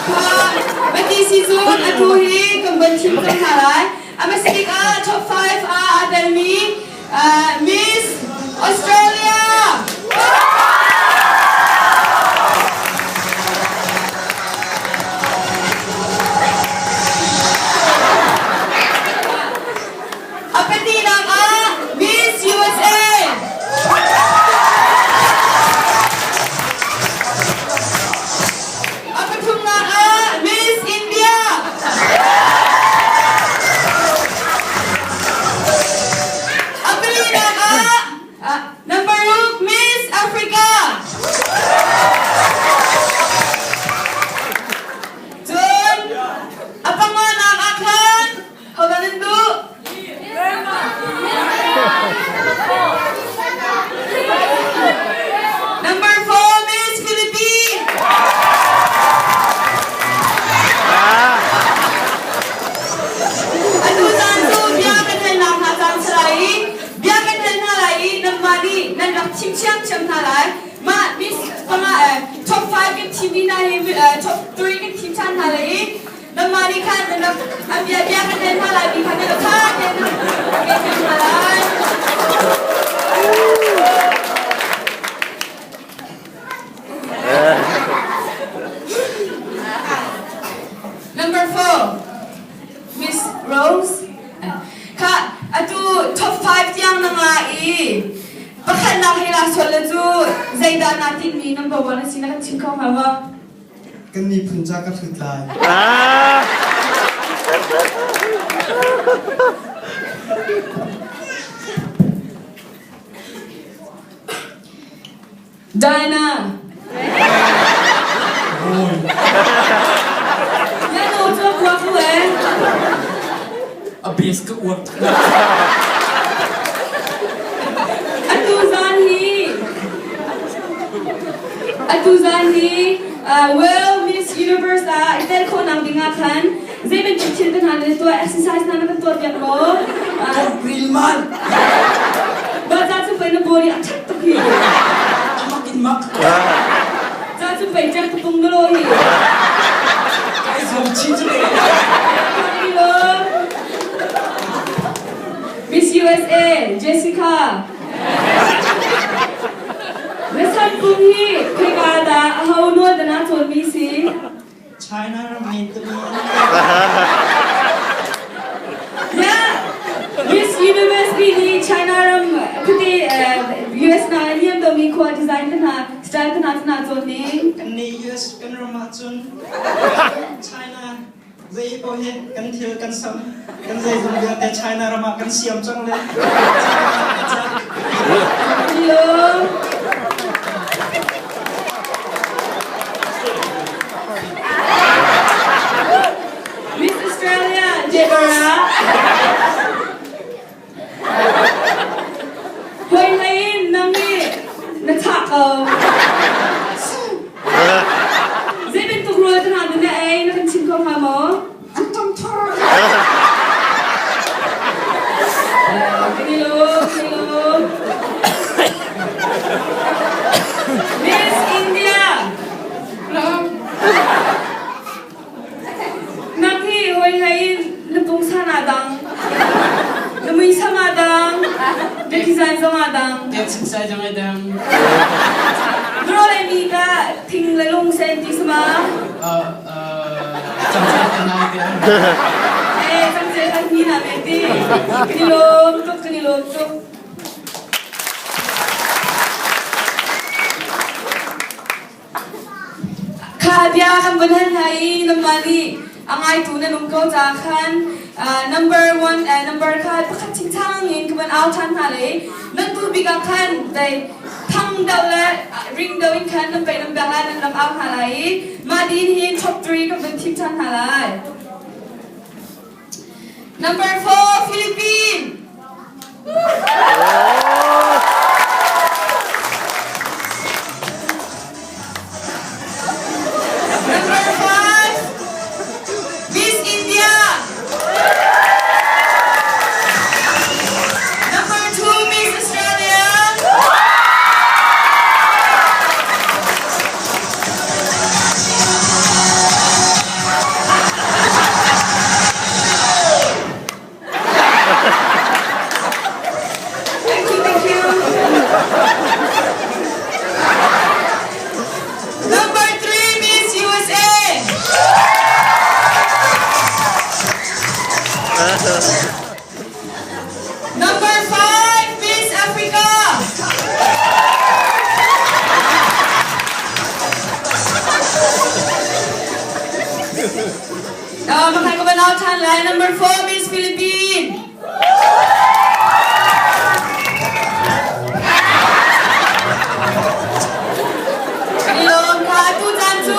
Mati si Zun atuhi kembali cincang halai. Amasik top 5 tell me Miss Australia. Apa tidak Miss USA. Apa tunggak Miss India. Apa tidak number look Miss Africa. Jun, apa nak akan? Hold on dulu. Number 4 Miss Philippines. Aduh zanzu biarkan hendak hazang selai, biarkan hendak lagi namadi nandak cimciang cem halai. Ma Miss top 5 ke team ni nahi top 3 ke team chan halai. Namadi kan nandak biarkan hendak lagi kan nandak kan halai. Number 4 Miss Rose. Ka atu top 5 tiang nangai. Bahkan nak hilang soal tu Zaidan nanti ni number 1 sini kan cingkau apa? Kan ni punca kan sudah. Dina. Yang tu buat tu Abis ke uang. Atu Zani, well Miss Universe itel ko nang dingakan. Zeben chichil kan hal itu exercise nana kan tuat yang lo. Brilman. Baca tu pernah body acak tu hi. Makin mak. Baca tu pernah cak tu pungglo hi. Ay zoom chichil. Hello. Miss USA, Jessica. Lesan pungi, kegada, how no dana told me si. China remain to me. Yeah, Miss Universe ni China ram kuti US na niam do mi ko design kana style kana na told me. Kan ni US kan ramacun. China zai bohe kan thil kan sam kan zai zoom dia te China ramak kan siam chang le. Hello. Miss Australia, Deborah. Hoy lain nang ni natakaw. Zeben tu roy tan han na ay nakan chingko ha mo. Antam thar. Hello. Miss India. Naki hoy lain napung sanadang. Namuy samadang. Dekisan samadang. Get inside ang edam. Bro lai mi ka ting lalong senti sama. Sampai kenal dia. Sampai kan ni na beti. Kenilom tuk. Kabya kan benar hai namani angai tu na nungkau jakan number 1 number ka pakat cincangin keban autan hale nantu bigakan dai thang daula ring dawin kan nampai nambalan nam au halai madin hin top 3 keban cincang halai. Number 4 Philippines. Number 5 Miss India. Number 2 Miss Australia. Number 5, Miss Africa. Makanya ko ba na chan lai? Number 4, Miss Philippines. Ilong ka tu chan chu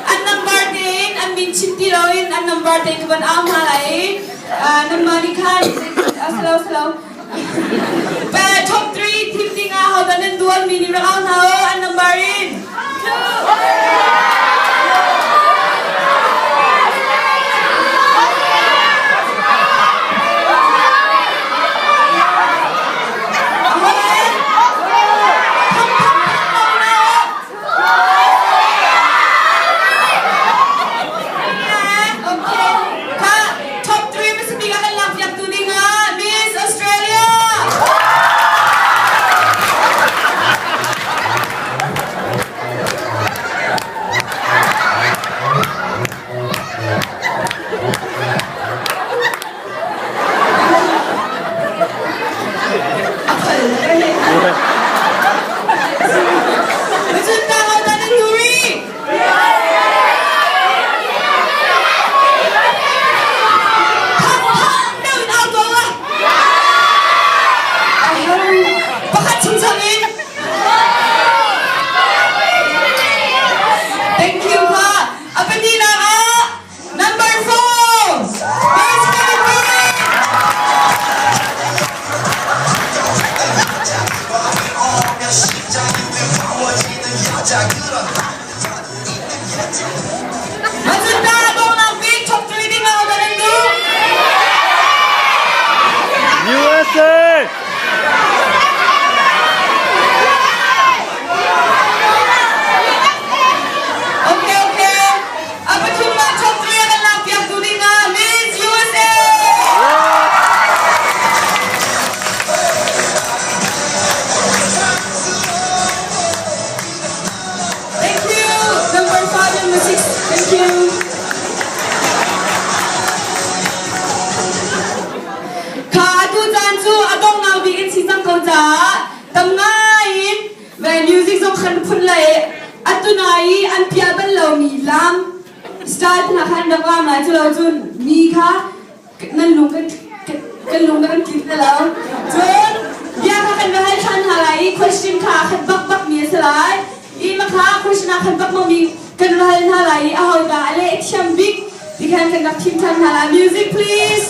an number 10 an min chim ti roin an number 10 ko ban am halai number ni khan slow top 3 team ti nga ho dan dual mini round ho an number in USA! Okay. Apa cuma top 3 akan lampiang tu dengan Miss USA. Thank you. Number 5 and number 6. Thank you. When music so khan phun lai atunai an pia ban lo mi lam start na khan da wa ma chulo chun mi kha nan lung kan kit na lo chun ya kha kan hai than halai question kha khan bak mi salai I ma kha question khan bak mo mi kan hai halai a hoi ba le cham big di kan kan dak tim than halai music please